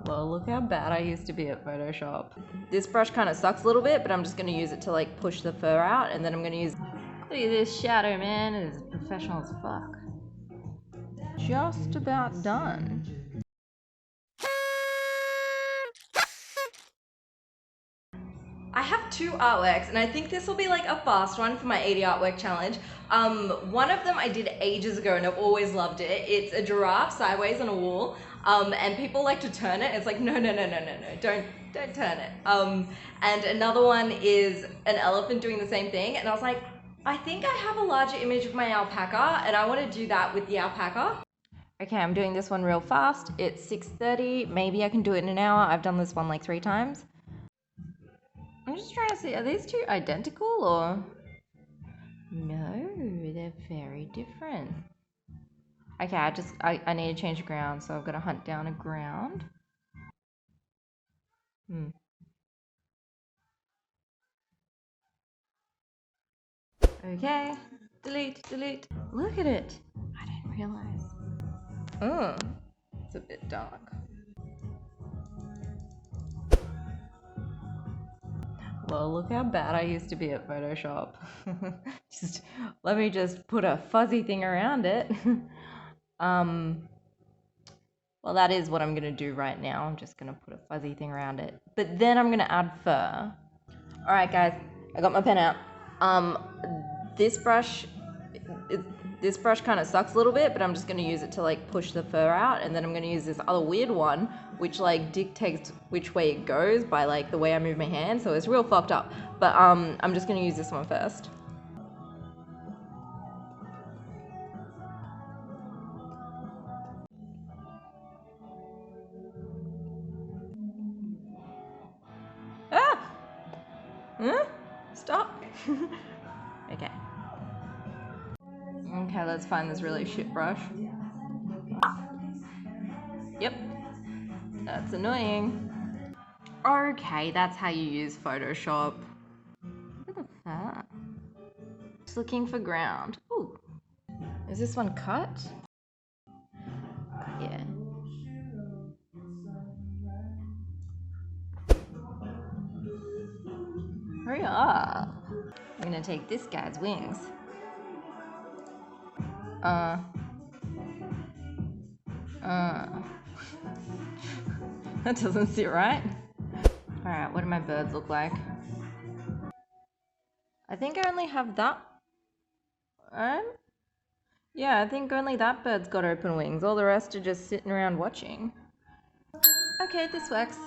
Well, look how bad I used to be at Photoshop. This brush kind of sucks a little bit, but I'm just gonna use it to like push the fur out, and then I'm gonna use... Look at this shadow, man, it is professional as fuck. Just about done. I have 2 artworks, and I think this will be like a fast one for my 80 artwork challenge. One of them I did ages ago and I've always loved it. It's a giraffe sideways on a wall, and people like to turn it. It's like, no, don't turn it. And another one is an elephant doing the same thing, and I was like, I think I have a larger image of my alpaca, and I want to do that with the alpaca. Okay, I'm doing this one real fast. It's 6:30. Maybe I can do it in an hour. I've done this one like 3 times. I'm just trying to see, are these 2 identical or? No, they're very different. Okay, I need to change the ground, so I've got to hunt down a ground. Okay, delete. Look at it. I didn't realize. Oh, it's a bit dark. Well, look how bad I used to be at Photoshop. Let me just put a fuzzy thing around it. Well, that is what I'm gonna do right now. I'm just gonna put a fuzzy thing around it. But then I'm gonna add fur. All right, guys, I got my pen out. This brush kind of sucks a little bit, but I'm just gonna use it to like push the fur out, and then I'm gonna use this other weird one, which like dictates which way it goes by like the way I move my hand, so it's real fucked up. But I'm just gonna use this one first. Ah! Huh? Stop. Okay. Okay, let's find this really shit brush. Yep. That's annoying. Okay, that's how you use Photoshop. Look at that. Just looking for ground. Ooh. Is this one cut? Yeah. Hurry up. I'm gonna take this guy's wings. That doesn't sit right. Alright, what do my birds look like? I think I only have that. Yeah, I think only that bird's got open wings. All the rest are just sitting around watching. Okay, this works.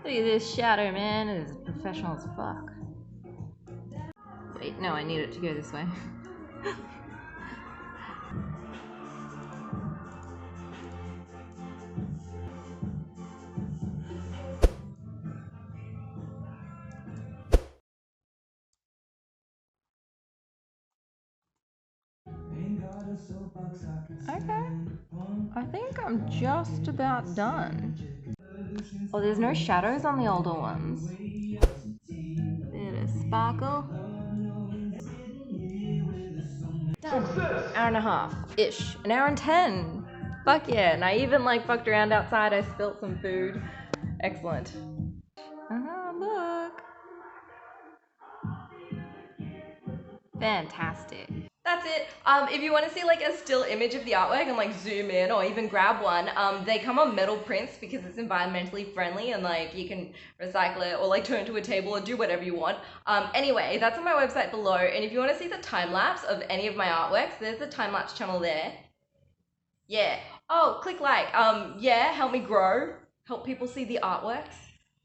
Look at this shadow, man. It is professional as fuck. Wait, no, I need it to go this way. Okay, I think I'm just about done. Oh, there's no shadows on the older ones. Bit of sparkle. Done. Hour and a half-ish. An hour and 10. Fuck yeah, and I even like fucked around outside. I spilt some food. Excellent. Look. Fantastic. That's it. If you want to see like a still image of the artwork and like zoom in or even grab one, they come on metal prints because it's environmentally friendly and like you can recycle it or like turn it to a table or do whatever you want. Anyway, that's on my website below, and if you want to see the time lapse of any of my artworks, there's the time lapse channel there. Yeah. Oh, click like. Yeah, help me grow. Help people see the artworks.